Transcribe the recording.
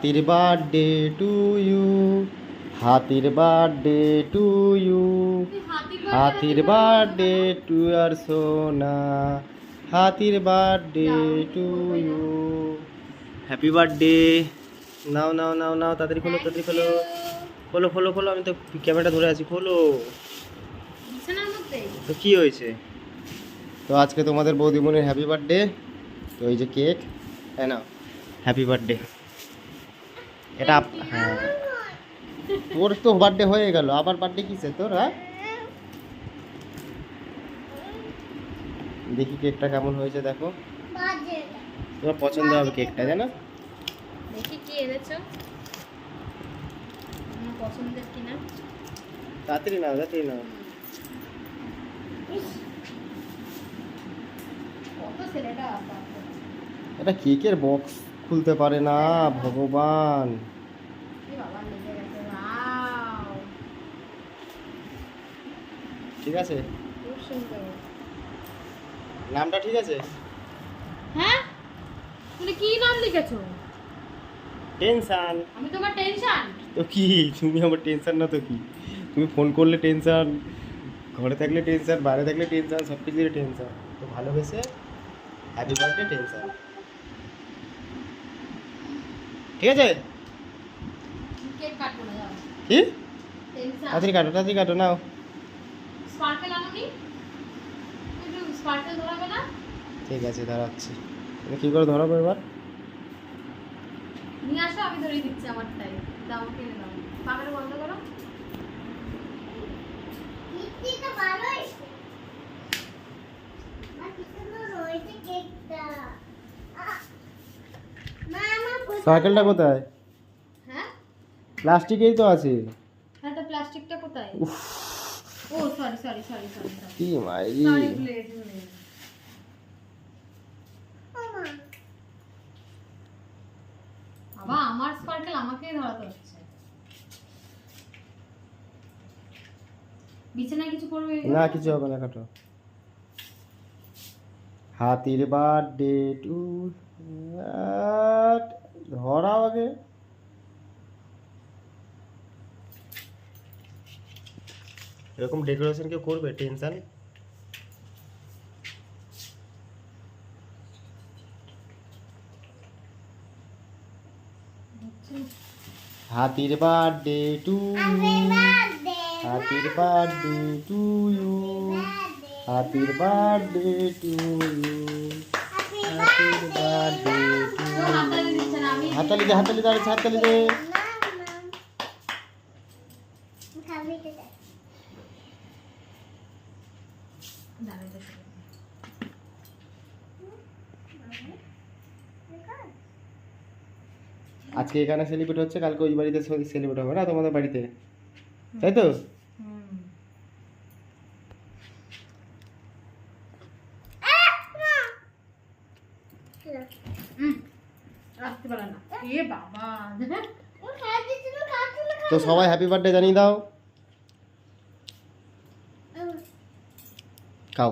হাতির birthday to you, হাতির birthday to you, হাতির বার্থডে টু আর সোনা, হাতির birthday to you. Happy birthday. নাও নাও নাও নাও, তাড়াতাড়ি খোলো, তাড়াতাড়ি খোলো, খোলো খোলো খোলো, আমি তো ক্যামেরাটা ধরে আছি, খোলো। তো কি হয়েছে? তো আজকে তোমাদের বৌদিমণির হ্যাপি বার্থডে। তো এই যে কেক, তাই না? Happy birthday. এটা হ্যাঁ, তোর তো বার্থডে হয়ে গেল, আবার বার্থডে কিসে তোর? হ্যাঁ, দেখি কেকটা কেমন হয়েছে, দেখো তোমার পছন্দ হবে কেকটা, জানো? দেখি কি এনেছো, আমার পছন্দের কিনা। তাড়াতাড়ি নাও, তাড়াতাড়ি নাও। কত ছেলেটা এটা কেকের বক্স খুলতে পারে না, ভগবান। কি বাবা লেগে গেছে, ওয়াও ঠিক আছে, খুব সুন্দর। নামটা ঠিক আছে? হ্যাঁ, তুমি কি নাম লিখেছো? টেনশন। আমি তোমার টেনশন? তো কি, তুমি আমার টেনশন না তো কি? তুমি ফোন করলে টেনশন, ঘরে থাকলে টেনশন, বাইরে থাকলে টেনশন, সব কিছুরই টেনশন। তো ভালোবেসে হ্যাপি বার্থডে টেনশন, ঠিক আছে? কেক কাটবো না, যাও। কি? টেনশন। তাড়াতাড়ি কাটো, তাড়াতাড়ি কাটো, নাও। স্পার্কেল আনোনি? একটু স্পার্কেল ধরাবে না? ঠিক আছে, ধরাচ্ছি। তুমি কী করে ধরাবো এবার? নিয়ে আসো, আমি ধরিয়ে দিচ্ছি আমারটাই। দাও, আমাকে এনে দাও। পাখাটা বন্ধ করো। সাইকেলটা কোথায়? হ্যাঁ, প্লাস্টিকেই তো আছে। হ্যাঁ, তো প্লাস্টিকটা কোথায়? উফ, ও sorry sorry sorry sorry sorry কি মাইরি। সরি, ভুলে গেছি, ভুলে গেছি। বাবা, আমার স্পার্কেল আমাকেই ধরাতে হচ্ছে। বিছানায় কিছু করবে? না, কিছু হবে না, কাটো। হাতির বার্থডে টু, ধরাও আগে। এরকম ডেকোরেশন কেউ করবে? টেনশন। হাতির বার্থডে টু ইউ, হাতির বার্থডে টু ইউ, হাতির বার্থডে টু ইউ, হাতির বার্থডে টু ইউ। হাতালি দে, হাতালি দে, হাতালি দে। আজকে এখানে সেলিব্রেট হচ্ছে, কালকে ওই বাড়িতে সেলিব্রেট হবে না, তোমাদের বাড়িতে, তাই তো? তো সবাই হ্যাপি বার্থডে জানিয়ে দাও, খাও।